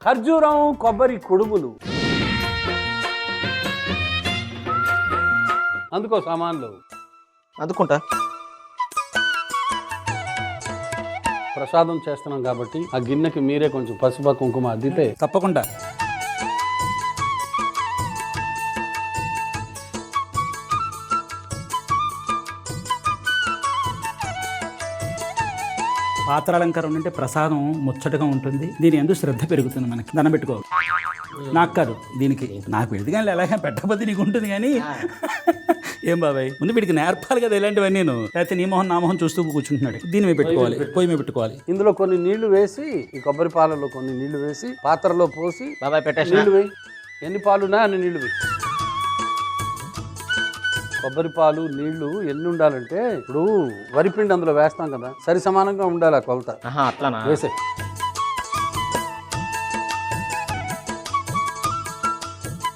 ఖర్జూరం కొబ్బరి కుడుములు అందుకో సామాన్లు అందుకుంటా. ప్రసాదం చేస్తున్నాం కాబట్టి ఆ గిన్నెకి మీరే కొంచెం పసుపు కుంకుమ అద్దితే. తప్పకుండా. పాత్రాలంకారం ఉంటే ప్రసాదం ముచ్చటగా ఉంటుంది. దీని ఎందుకు శ్రద్ధ పెరుగుతుంది. మనకి దండం పెట్టుకో. నాకు కాదు, దీనికి నాకు పెడితే కానీ ఎలాగ పెట్టకపోతే నీకు ఉంటుంది కానీ. ఏం బాబాయ్, ముందు వీడికి నేర్పాలి కదా ఇలాంటివన్నీ. నేను లేకపోతే నీ మొహం నా మొహం చూస్తూ కూర్చుంటున్నాడు. దీని మీద పెట్టుకోవాలి, పొయ్యి మీద పెట్టుకోవాలి. ఇందులో కొన్ని నీళ్లు వేసి, ఈ కొబ్బరి పాలలో కొన్ని నీళ్లు వేసి పాత్రలో పోసి బాబాయ్ పెట్టేసి నీళ్లు వేయి. ఎన్ని పాలున్నా అన్ని నీళ్లు వేయి. కొబ్బరి పాలు నీళ్లు ఎన్ని ఉండాలంటే, ఇప్పుడు వరిపిండి అందులో వేస్తాం కదా, సరి సమానంగా ఉండాలి ఆ కొలత. అట్లానా? వేసే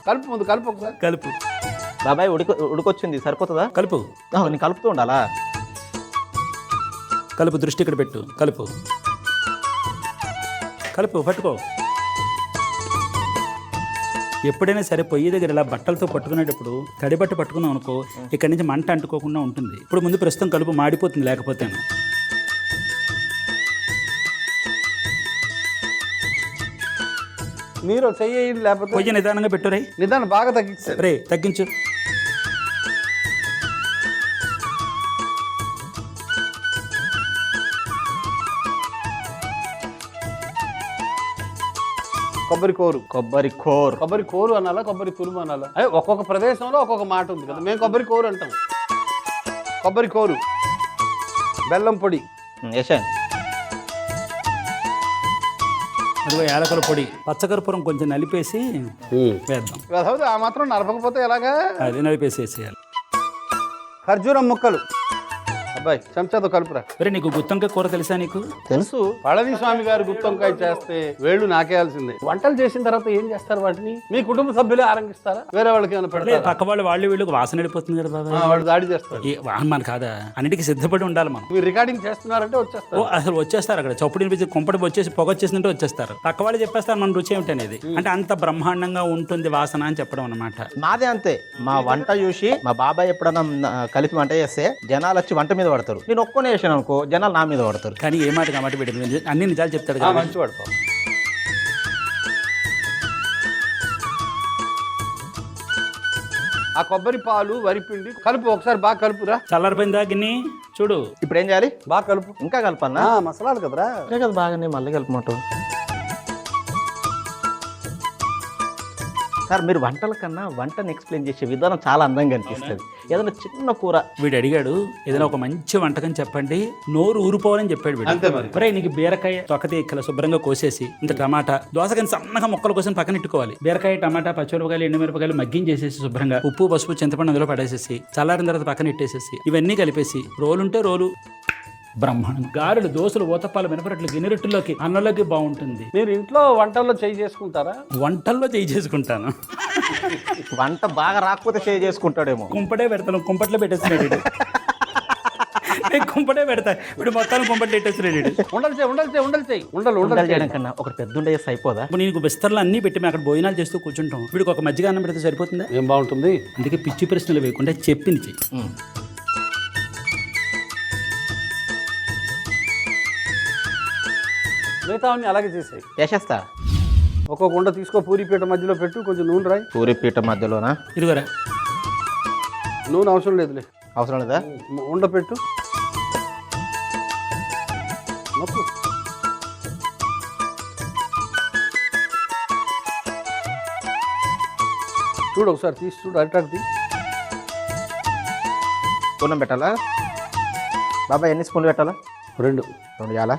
కలుపు, ముందు కలుపు ఒకసారి. కలుపు బాబాయ్. ఉడికొచ్చింది, సరిపోతుందా? కలుపు. నేను కలుపుతూ ఉండాలా? కలుపు. దృష్టి ఇక్కడ పెట్టు. కలుపు కలుపు, పట్టుకో. ఎప్పుడైనా సరే పొయ్యి దగ్గర ఇలా బట్టలతో పట్టుకునేటప్పుడు తడి బట్ట పట్టుకున్నాం అనుకో, ఇక్కడి నుంచి మంట అంటుకోకుండా ఉంటుంది. ఇప్పుడు ముందు ప్రస్తుతం కలుపు మాడిపోతుంది లేకపోతే. మీరు చెయ్యి, లేకపోతే పొయ్యి నిదానంగా పెట్టు. రే నిదానం బాగా తగ్గించారు. రే తగ్గించు. కొబ్బరి కోరు. కొబ్బరి కోరు అనాలా, కొబ్బరి తురుము అనాలా? అదే ఒక్కొక్క ప్రదేశంలో ఒక్కొక్క మాట ఉంది కదా. మేము కొబ్బరి కోరు అంటాం. కొబ్బరి కోరు. బెల్లం పొడి. యశాన్. అదిగో యాలకుల పొడి. పచ్చకర్పూరం కొంచెం నలిపేసి వేద్దాం. ఆ మాత్రం నలపకపోతే ఎలాగా? అది నలిపేసేసేయాలి. ఖర్జూరం ముక్కలు. అబ్బాయి చెంచాతో కలుపురా. మరి నీకు గుత్తొంకాయ కూర తెలుసా? నీకు తెలుసు. పళనిస్వామి గారు గుత్తొంకాయ చేస్తే వేళ్ళు నాకేయాల్సిందే. వంటలు చేసిన తర్వాత ఏం చేస్తారు వాటిని? మీ కుటుంబ సభ్యులే ఆరంగిస్తారా? వేరే వాళ్ళకి ఏమైనా పెడతారా? పక్క వాళ్ళు వీళ్ళకి వాసన వెళ్ళిపోతుంది కదా బాబా. వాళ్ళు దాడి చేస్తారు. మన కాదా, అన్నిటికీ సిద్ధపడి ఉండాలి మనం. మీరు రికార్డింగ్ చేస్తున్నారంటే వచ్చేస్తారు. అసలు వచ్చేస్తారు. అక్కడ చప్పుడు వినిపించి కుంపటి వచ్చేసి పొగ వచ్చేసిందంటే వచ్చేస్తారు. పక్క వాళ్ళు చెప్పేస్తారు మన రుచి ఏమిటి అనేది. అంటే అంత బ్రహ్మాండంగా ఉంటుంది వాసన అని చెప్పడం అనమాట. మాదే అంతే. మా వంట చూసి మా బాబాయ్ ఎప్పుడన్నా కలిపి వంట చేస్తే జనాలు వచ్చి వంట మీద పడతారు. నేను ఒక్కనే చేసాను అనుకో, జనాలు నా మీద పడతారు. కానీ ఏ మాట కామాట పెట్టి అన్ని నిజాలు చెప్తాడు కదా. మంచి పడతాం. ఆ కొబ్బరి పాలు, వరిపిండి కలుపు. ఒకసారి బాగా కలుపురా. చల్లారిపోయిందా గిన్నె? చూడు. ఇప్పుడు ఏం చేయాలి? బాగా కలుపు. ఇంకా కలపన్నా? మసాలాలు కదరా. కదా బాగానే మళ్ళీ కలుపుమంటావు. సార్, మీరు వంటల కన్నా వంటను ఎక్స్ప్లెయిన్ చేసే విధానం చాలా అందంగా అనిపిస్తుంది. ఏదైనా చిన్న కూర. వీడు అడిగాడు ఏదైనా ఒక మంచి వంటకం చెప్పండి, నోరు ఊరిపోవాలని చెప్పాడు వీడు. మరి నీకు బీరకాయ తొక్కతి ఇక్కడ శుభ్రంగా కోసేసి, ఇంత టమాటా, దోసకాయ సన్నగా ముక్కల కోసం పక్కన ఇట్టుకోవాలి. బీరకాయ, టమాటా, పచ్చిమిరపకాయలు, ఎండుమిరపకాయలు మగ్గించేసేసి శుభ్రంగా ఉప్పు, పసుపు, చింతపండు అందులో పడేసేసి చల్లారిన తర్వాత పక్కన ఇట్టేసేసి ఇవన్నీ కలిపేసి రోలుంటే రోలు బ్రహ్మాండం. గారెలు, దోశలు, ఊతప్పాలు, మినపరట్లు, గిన్నెరొట్టులోకి, అన్నంలోకి బాగుంటుంది. మీరు ఇంట్లో వంటల్లో చేయి చేసుకుంటారా? వంటల్లో చేయి చేసుకుంటాను. వంట బాగా రాకపోతే చేయి చేసుకుంటాడేమో. కుంపటే పెడతాను. కుంపట్లో పెట్టేస్తున్నాడు. కుంపటే పెడతా. ఇప్పుడు మొత్తాన్ని కుంపట్లు పెట్టేస్తున్నాడు. ఉండలు చేయడం కన్నా ఒకటి పెద్ద ఉండే అయిపోదా? ఇప్పుడు నీకు బిస్తర్లు అన్నీ పెట్టి మేము అక్కడ భోజనాలు చేస్తూ కూర్చుంటాం. వీడికి ఒక మజ్జిగ అన్నం పెడితే సరిపోతుందా? ఏం బాగుంటుంది. అందుకే పిచ్చి ప్రశ్నలు వేయకుండా చెప్పింది చెయ్యి. మిగతావన్నీ అలాగే చేసాయి. చేసేస్తా. ఒక్కొక్క ఉండ తీసుకో, పూరిపీట మధ్యలో పెట్టు, కొంచెం నూనె రాయి. పూరిపీట మధ్యలోనా? ఇదిగోరా. నూనె అవసరం లేదులే. అవసరం లేదా? ఉండ పెట్టు. నొక్కు. చూడు ఒకసారి తీసి చూడు. అట్టాకి పూర్ణం పెట్టాలా బాబాయ్? ఎన్ని స్పూన్లు పెట్టాలా? 2 చాలా.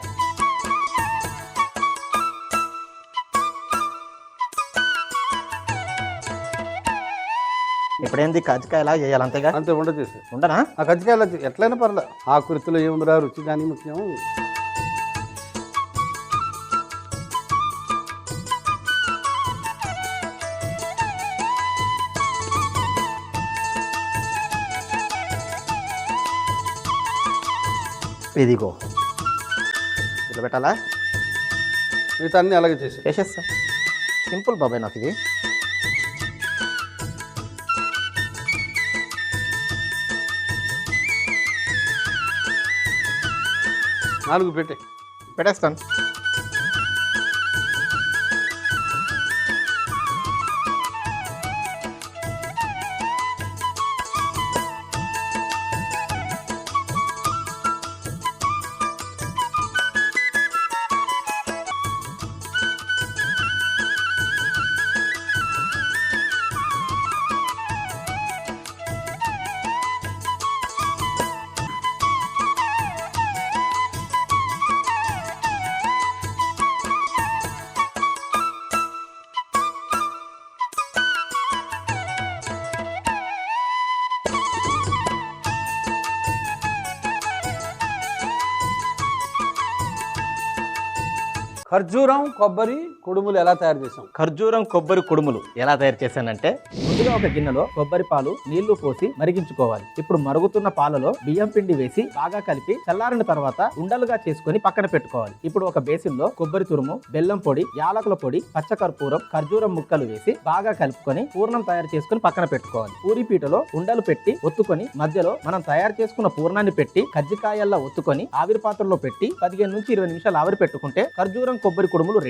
ఇప్పుడేంది కజ్జికాయ ఎలా చేయాలి? అంతేగా? అంతే. ఉండ చేసి ఉండనా? ఆ కజ్జికాయలు ఎట్లయినా పర్లే. ఆకృతిలో ఏముందిరా, రుచి కానీ ముఖ్యం. ఇదిగో ఇట్లా పెట్టాలా? మిగతా అన్ని అలాగే చేసి చేసేస్తా. సింపుల్ బాబాయ్ నాకు ఇది. నాలుగు పెట్టే. పెట్టేస్తాను. ఖర్జూరం కొబ్బరి కుడుములు ఎలా తయారు చేసాం? ఖర్జూరం కొబ్బరి కుడుములు ఎలా తయారు చేశానంటే, ముందుగా ఒక గిన్నెలో కొబ్బరి పాలు నీళ్లు పోసి మరిగించుకోవాలి. ఇప్పుడు మరుగుతున్న పాలలో బియ్యం పిండి వేసి బాగా కలిపి చల్లారిన తర్వాత ఉండలుగా చేసుకుని పక్కన పెట్టుకోవాలి. ఇప్పుడు ఒక బేసిన్ లో కొబ్బరి తురుము, బెల్లం పొడి, యాలకుల పొడి, పచ్చకర్పూరం, ఖర్జూరం ముక్కలు వేసి బాగా కలుపుకొని పూర్ణం తయారు చేసుకుని పక్కన పెట్టుకోవాలి. పూరి పీటలో ఉండలు పెట్టి ఒత్తుకొని మధ్యలో మనం తయారు చేసుకున్న పూర్ణాన్ని పెట్టి కజ్జికాయల్లా ఒత్తుకొని ఆవిరి పాత్రలో పెట్టి 15 నుంచి 20 నిమిషాలు ఆవిరి పెట్టుకుంటే ఖర్జూరం కొబ్బరి కుడుములు రెడీ.